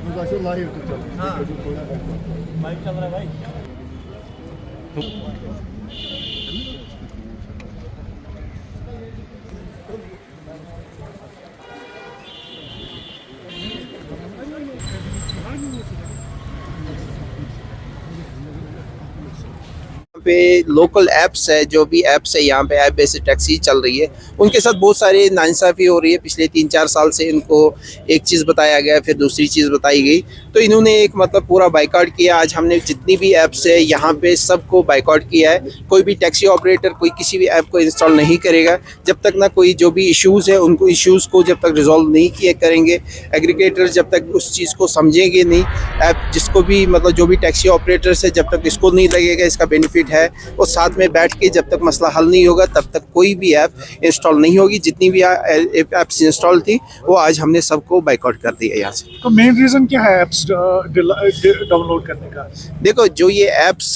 मुझे लाइव तो चल। हाँ। माइक चल रहा है भाई। पे लोकल ऐप्स है, जो भी ऐप्स है यहाँ पे ऐप बेस्ड टैक्सी चल रही है, उनके साथ बहुत सारी नाइंसाफ़ी हो रही है। पिछले 3-4 साल से इनको एक चीज़ बताया गया, फिर दूसरी चीज़ बताई गई, तो इन्होंने एक मतलब पूरा बाइकआउट किया। आज हमने जितनी भी ऐप्स है यहाँ पे सबको बाइकआउट किया है। कोई भी टैक्सी ऑपरेटर कोई किसी भी ऐप को इंस्टॉल नहीं करेगा जब तक ना कोई जो भी इश्यूज़ है उनको इश्यूज़ को जब तक रिजॉल्व नहीं किए करेंगे। एग्रीगेटर जब तक उस चीज़ को समझेंगे नहीं, ऐप जिसको भी मतलब जो भी टैक्सी ऑपरेटर्स है, जब तक इसको नहीं लगेगा इसका बेनिफिट है, और साथ में बैठ के जब तक मसला हल नहीं होगा तब तक कोई भी ऐप इंस्टॉल नहीं होगी। जितनी भी ऐप्स इंस्टॉल थी वो आज हमने सबको बाइकआउट कर दिया यहाँ से। तो मेन रीजन क्या है ऐप्स डाउनलोड करने का? देखो, जो ये ऐप्स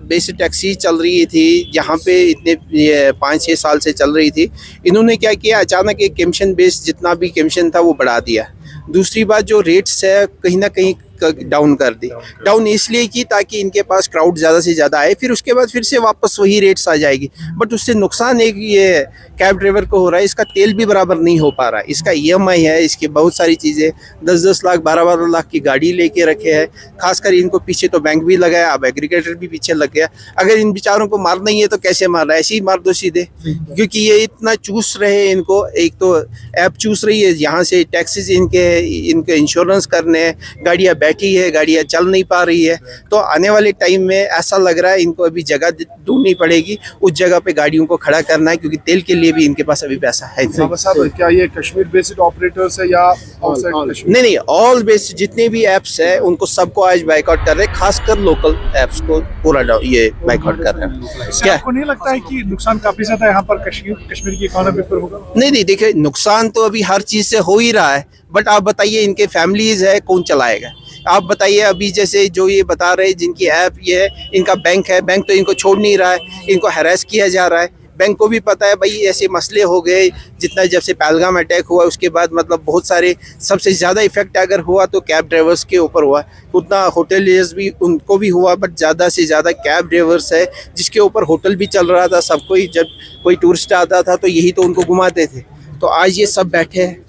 बेस्ड टैक्सी चल रही थी यहाँ पे इतने 5-6 साल से चल रही थी, इन्होंने क्या किया, अचानक एक कमीशन बेस्ड जितना भी कमीशन था वो बढ़ा दिया। दूसरी बात, जो रेट्स है कहीं ना कहीं डाउन कर दी। डाउन इसलिए की ताकि इनके पास क्राउड ज़्यादा से ज़्यादा आए, फिर उसके बाद फिर से वापस वही रेट्स आ जाएगी। बट उससे नुकसान एक ये कैब ड्राइवर को हो रहा है, इसका तेल भी बराबर नहीं हो पा रहा है, इसका EMI है, इसकी बहुत सारी चीज़ें, 10-10 लाख 12-12 लाख की गाड़ी लेके रखे हैं। खासकर इनको पीछे तो बैंक भी लगाया, अब एग्रीगेटर भी पीछे लग गया। अगर इन बेचारों को मारना ही है तो कैसे मारना है, ऐसे ही मार दो सीधे, क्योंकि ये इतना चूस रहे हैं इनको। एक तो ऐप चूस रही है, यहाँ से टैक्सेस इनके इंश्योरेंस करने हैं, गाड़ियाँ बैठी है, गाड़ियाँ चल नहीं पा रही है। तो आने वाले टाइम में ऐसा लग रहा है इनको अभी जगह ढूंढनी पड़ेगी, उस जगह पे गाड़ियों को खड़ा करना है, क्योंकि तेल के लिए भी इनके पास अभी पैसा है नहीं। क्या ये कश्मीर बेस्ड ऑपरेटर्स है या आउटसाइड कश्मीर? नहीं, ऑल बेस्ड जितने भी ऐप्स है उनको सबको आज बाइकआउट कर रहे हैं, खासकर लोकल ऐप्स को पूरा ये बाइकआउट कर रहे हैं। क्या आपको नहीं लगता है कि नुकसान काफी ज्यादा यहाँ पर कश्मीर की इकोनॉमी पर होगा? नहीं, देखिए नुकसान तो अभी हर चीज से हो ही रहा है, बट आप बताइए इनके फैमिलीज है, कौन चलाएगा? आप बताइए, अभी जैसे जो ये बता रहे हैं जिनकी ऐप ये है, इनका बैंक है, बैंक तो इनको छोड़ नहीं रहा है, इनको हैरेस किया जा रहा है। बैंक को भी पता है भाई ऐसे मसले हो गए, जितना जब से पहलगाम अटैक हुआ उसके बाद मतलब बहुत सारे, सबसे ज़्यादा इफेक्ट अगर हुआ तो कैब ड्राइवर्स के ऊपर हुआ, उतना होटलियर्स भी उनको भी हुआ, बट ज़्यादा से ज़्यादा कैब ड्राइवर्स है जिसके ऊपर होटल भी चल रहा था। सबको ही जब कोई टूरिस्ट आता था तो यही तो उनको घुमाते थे। तो आज ये सब बैठे हैं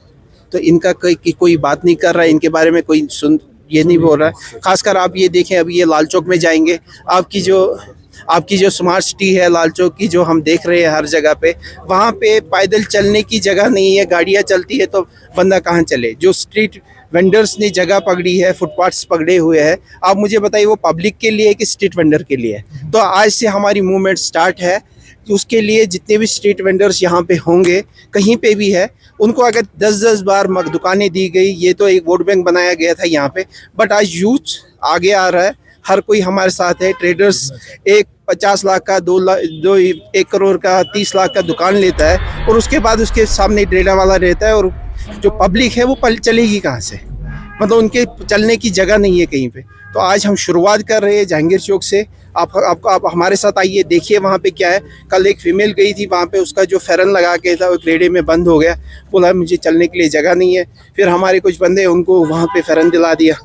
तो इनका कोई बात नहीं कर रहा है, इनके बारे में कोई ये नहीं बोल रहा है। खासकर आप ये देखें, अभी ये लाल चौक में जाएंगे, आपकी जो स्मार्ट सिटी है लाल चौक की, जो हम देख रहे हैं हर जगह पे, वहाँ पे पैदल चलने की जगह नहीं है, गाड़ियाँ चलती है तो बंदा कहाँ चले। जो स्ट्रीट वेंडर्स ने जगह पकड़ी है, फुटपाथ्स पकड़े हुए हैं, आप मुझे बताइए वो पब्लिक के लिए है कि स्ट्रीट वेंडर के लिए है? तो आज से हमारी मूवमेंट स्टार्ट है, उसके लिए जितने भी स्ट्रीट वेंडर्स यहाँ पे होंगे, कहीं पे भी है, उनको अगर 10-10 बार दुकानें दी गई, ये तो एक वोट बैंक बनाया गया था यहाँ पे, बट आज यूथ आगे आ रहा है, हर कोई हमारे साथ है। ट्रेडर्स एक 50 लाख का 1 करोड़ का 30 लाख का दुकान लेता है, और उसके बाद उसके सामने डेरा वाला रहता है, और जो पब्लिक है वो चलेगी कहाँ से? मतलब उनके चलने की जगह नहीं है कहीं पे। तो आज हम शुरुआत कर रहे हैं जहांगीर चौक से। आप हमारे साथ आइए, देखिए वहाँ पे क्या है। कल एक फीमेल गई थी वहाँ पे, उसका जो फेरन लगा के था वो रेड़े में बंद हो गया, बोला मुझे चलने के लिए जगह नहीं है। फिर हमारे कुछ बंदे उनको वहाँ पे फेरन दिला दिया,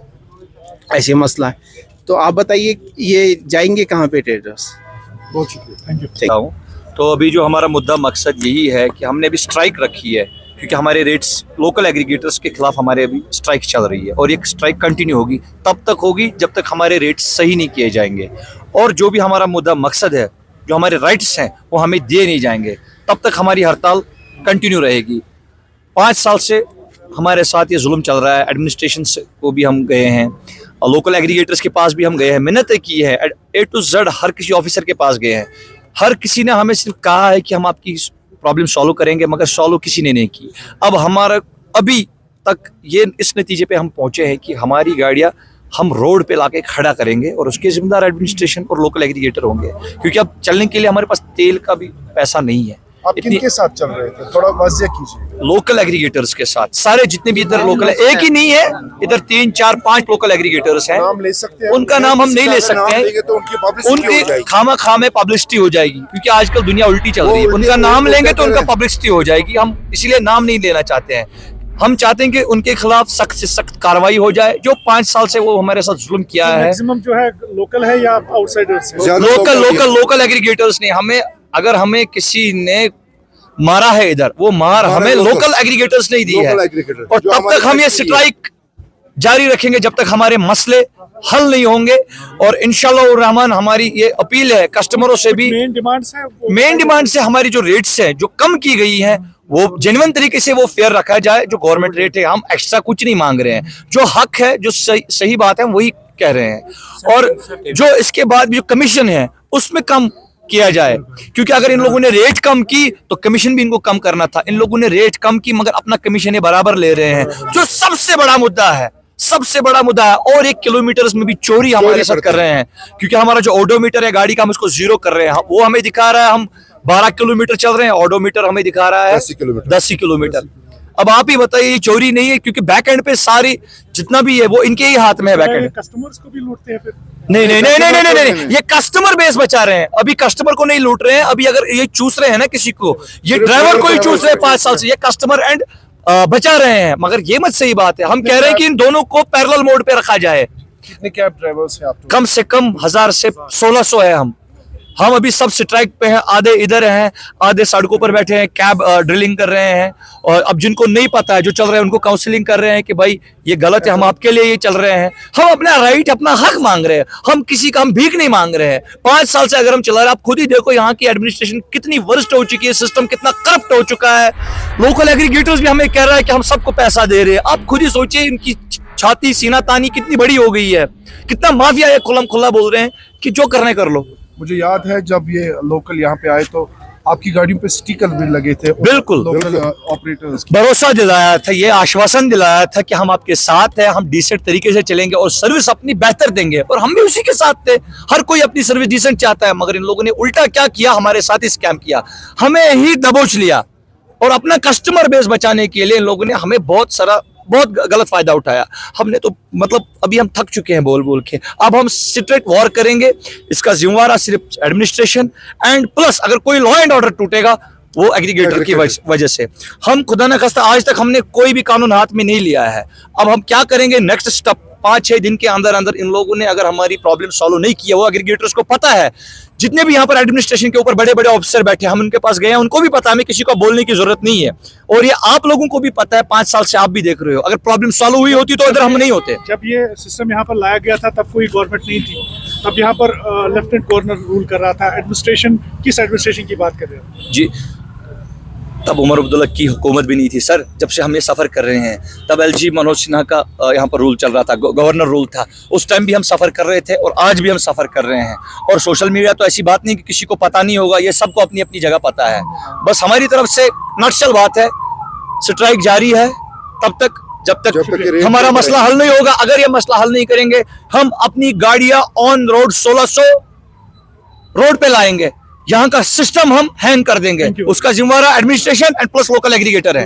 ऐसे मसला है। तो आप बताइए ये जाएंगे कहाँ पे ट्रेडर्स? बहुत शुक्रिया, थैंक यू। तो अभी जो हमारा मुद्दा मकसद यही है कि हमने अभी स्ट्राइक रखी है, क्योंकि हमारे रेट्स लोकल एग्रीगेटर्स के खिलाफ हमारे अभी स्ट्राइक चल रही है, और ये स्ट्राइक कंटिन्यू होगी, तब तक होगी जब तक हमारे रेट्स सही नहीं किए जाएंगे। और जो भी हमारा मुद्दा मकसद है, जो हमारे राइट्स हैं वो हमें दिए नहीं जाएंगे, तब तक हमारी हड़ताल कंटिन्यू रहेगी। 5 साल से हमारे साथ ये जुल्म चल रहा है। एडमिनिस्ट्रेशन को भी हम गए हैं, लोकल एग्रीगेटर्स के पास भी हम गए हैं, मिन्नतें की है, A to Z हर किसी ऑफिसर के पास गए हैं। हर किसी ने हमें सिर्फ कहा है कि हम आपकी प्रॉब्लम सॉल्व करेंगे, मगर सॉल्व किसी ने नहीं की। अब हमारा अभी तक ये इस नतीजे पे हम पहुंचे हैं कि हमारी गाड़ियां हम रोड पे लाके खड़ा करेंगे, और उसके जिम्मेदार एडमिनिस्ट्रेशन और लोकल एग्रीगेटर होंगे, क्योंकि अब चलने के लिए हमारे पास तेल का भी पैसा नहीं है। आप किनके साथ चल रहे थे, थोड़ा वाज़ेह कीजिए। लोकल एग्रीगेटर्स के साथ, सारे जितने भी इधर लोकल है, एक ही नहीं है, इधर 3, 4, 5 लोकल एग्रीगेटर्स हैं। नाम ले सकते हैं? उनका नाम हम नहीं ले सकते हैं, तो उनकी खामा में पब्लिसिटी हो जाएगी, क्योंकि आजकल दुनिया उल्टी चल रही है। उनका नाम लेंगे तो उनका पब्लिसिटी हो जाएगी, हम इसलिए नाम नहीं लेना चाहते हैं। हम चाहते हैं कि उनके खिलाफ सख्त से सख्त कार्रवाई हो जाए। जो 5 साल से वो हमारे साथ जुल्म किया है, मैक्सिमम जो है लोकल है या आउटसाइडर्स है? ज्यादा लोकल एग्रीगेटर्स ने हमें, अगर हमें किसी ने मारा है इधर, वो मार हमें लोकल एग्रीगेटर्स ने ही दी है। लोकल एग्रीगेटर और जो तब हमारे तक हम ये फैक्ट्री है। स्ट्राइक जारी रखेंगे जब तक हमारे मसले हल नहीं होंगे। और इंशाल्लाह रहमान हमारी ये अपील है कस्टमरों से भी, मेन डिमांड्स है मेन डिमांड से हमारी जो रेट्स हैं जो कम की गई हैं वो जेन्युइन तरीके से वो फेयर रखा जाए। जो गवर्नमेंट रेट है, हम एक्स्ट्रा कुछ नहीं मांग रहे हैं, जो हक है, जो सही बात है वही कह रहे हैं। और जो इसके बाद जो कमीशन है उसमें कम किया जाए, क्योंकि अगर इन लोगों ने रेट कम की तो कमीशन भी इनको कम करना था। इन लोगों ने रेट कम की मगर अपना कमीशन ये बराबर ले रहे हैं, जो सबसे बड़ा मुद्दा है, सबसे बड़ा मुद्दा है। और 1 किलोमीटर में भी चोरी हमारे साथ कर रहे हैं, क्योंकि हमारा जो ऑडोमीटर है गाड़ी का, हम उसको 0 कर रहे हैं। वो हमें दिखा रहा है हम 12 किलोमीटर चल रहे हैं, ऑडोमीटर हमें दिखा रहा है 10 किलोमीटर। अब आप ही बताइए, ये चोरी नहीं है? क्योंकि बैक एंड पे सारी जितना भी है वो इनके ही हाथ में है। बैक एंड कस्टमर्स को भी लूटते हैं फिर? नहीं, ये कस्टमर बेस बचा रहे हैं, अभी कस्टमर को नहीं लूट रहे हैं। अभी अगर ये चूस रहे हैं ना किसी को, ये ड्राइवर को ही चूस रहे हैं 5 साल से, ये कस्टमर एंड बचा रहे हैं। मगर ये मत सही बात है, हम कह रहे हैं कि इन दोनों को पैरेलल मोड पे रखा जाए। कितने कैब ड्राइवर्स हैं आप? कम से कम 1000 से 1600 है। हम अभी सब स्ट्राइक पे हैं, आधे इधर हैं, आधे सड़कों पर बैठे हैं, कैब ड्रिलिंग कर रहे हैं। और अब जिनको नहीं पता है, जो चल रहे हैं, उनको काउंसलिंग कर रहे हैं कि भाई ये गलत है, हम आपके लिए ये चल रहे हैं। हम अपना राइट, अपना हक मांग रहे हैं, हम किसी का हम भीख नहीं मांग रहे हैं। 5 साल से अगर हम चला रहे हैं, आप खुद ही देखो यहाँ की एडमिनिस्ट्रेशन कितनी वर्स्ट हो चुकी है, सिस्टम कितना करप्ट हो चुका है। लोकल एग्रीगेटर्स भी हमें कह रहा है कि हम सबको पैसा दे रहे हैं। आप खुद ही सोचिए, इनकी छाती सीना तानी कितनी बड़ी हो गई है, कितना माफिया है, खुल्लम खुल्ला बोल रहे हैं कि जो करने कर लो। मुझे याद है जब ये लोकल यहाँ पे आए तो आपकी गाड़ियों पे स्टिकर भी लगे थे। बिल्कुल। लोकल ऑपरेटर्स की भरोसा दिलाया था, ये आश्वासन दिलाया था कि हम आपके साथ हैं, हम डिसेंट तरीके से चलेंगे और सर्विस अपनी बेहतर देंगे। और हम भी उसी के साथ थे। हर कोई अपनी सर्विस डिसेंट चाहता है, मगर इन लोगों ने उल्टा क्या किया, हमारे साथ ही स्कैम किया, हमें ही दबोच लिया। और अपना कस्टमर बेस बचाने के लिए इन लोगों ने हमें बहुत गलत फायदा उठाया। हमने तो मतलब अभी हम थक चुके हैं बोल बोल के। अब हम स्ट्रेट वॉर करेंगे, इसका जिम्मेवार सिर्फ एडमिनिस्ट्रेशन एंड प्लस अगर कोई लॉ एंड ऑर्डर टूटेगा वो एग्रीगेटर की वजह से। हम खुदा न खास्ता आज तक हमने कोई भी कानून हाथ में नहीं लिया है। अब हम क्या करेंगे, नेक्स्ट स्टेप 5-6 दिन के अंदर अंदर इन लोगों ने अगर हमारी प्रॉब्लम सॉल्व नहीं किया, वो एग्रीगेटर्स को पता है, जितने भी यहाँ पर एडमिनिस्ट्रेशन के ऊपर बड़े बड़े ऑफिसर बैठे हैं, हम उनके पास गए हैं, उनको भी पता है, हमें किसी को बोलने की जरूरत नहीं है। और ये आप लोगों को भी पता है, 5 साल से आप भी देख रहे हो, अगर प्रॉब्लम सॉल्व हुई होती तो इधर हम नहीं होते। जब ये सिस्टम यहाँ पर लाया गया था तब कोई गवर्नमेंट नहीं थी, तब यहाँ पर लेफ्टिनेंट गवर्नर रूल कर रहा था। एडमिनिस्ट्रेशन, किस एडमिनिस्ट्रेशन की बात कर रहे हो जी? तब उमर अब्दुल्ला की हुकूमत भी नहीं थी सर। जब से हम ये सफ़र कर रहे हैं तब LG मनोज सिन्हा का यहाँ पर रूल चल रहा था, गवर्नर रूल था। उस टाइम भी हम सफ़र कर रहे थे और आज भी हम सफ़र कर रहे हैं। और सोशल मीडिया तो ऐसी बात नहीं कि किसी को पता नहीं होगा, ये सबको अपनी अपनी जगह पता है। बस हमारी तरफ से नटशल बात है, स्ट्राइक जारी है तब तक जब तक हमारा मसला हल नहीं होगा। अगर ये मसला हल नहीं करेंगे, हम अपनी गाड़ियां ऑन रोड 1600 रोड पे लाएंगे। यहाँ का सिस्टम हम हैंग कर देंगे। उसका जिम्मेवार administration and plus local aggregator है।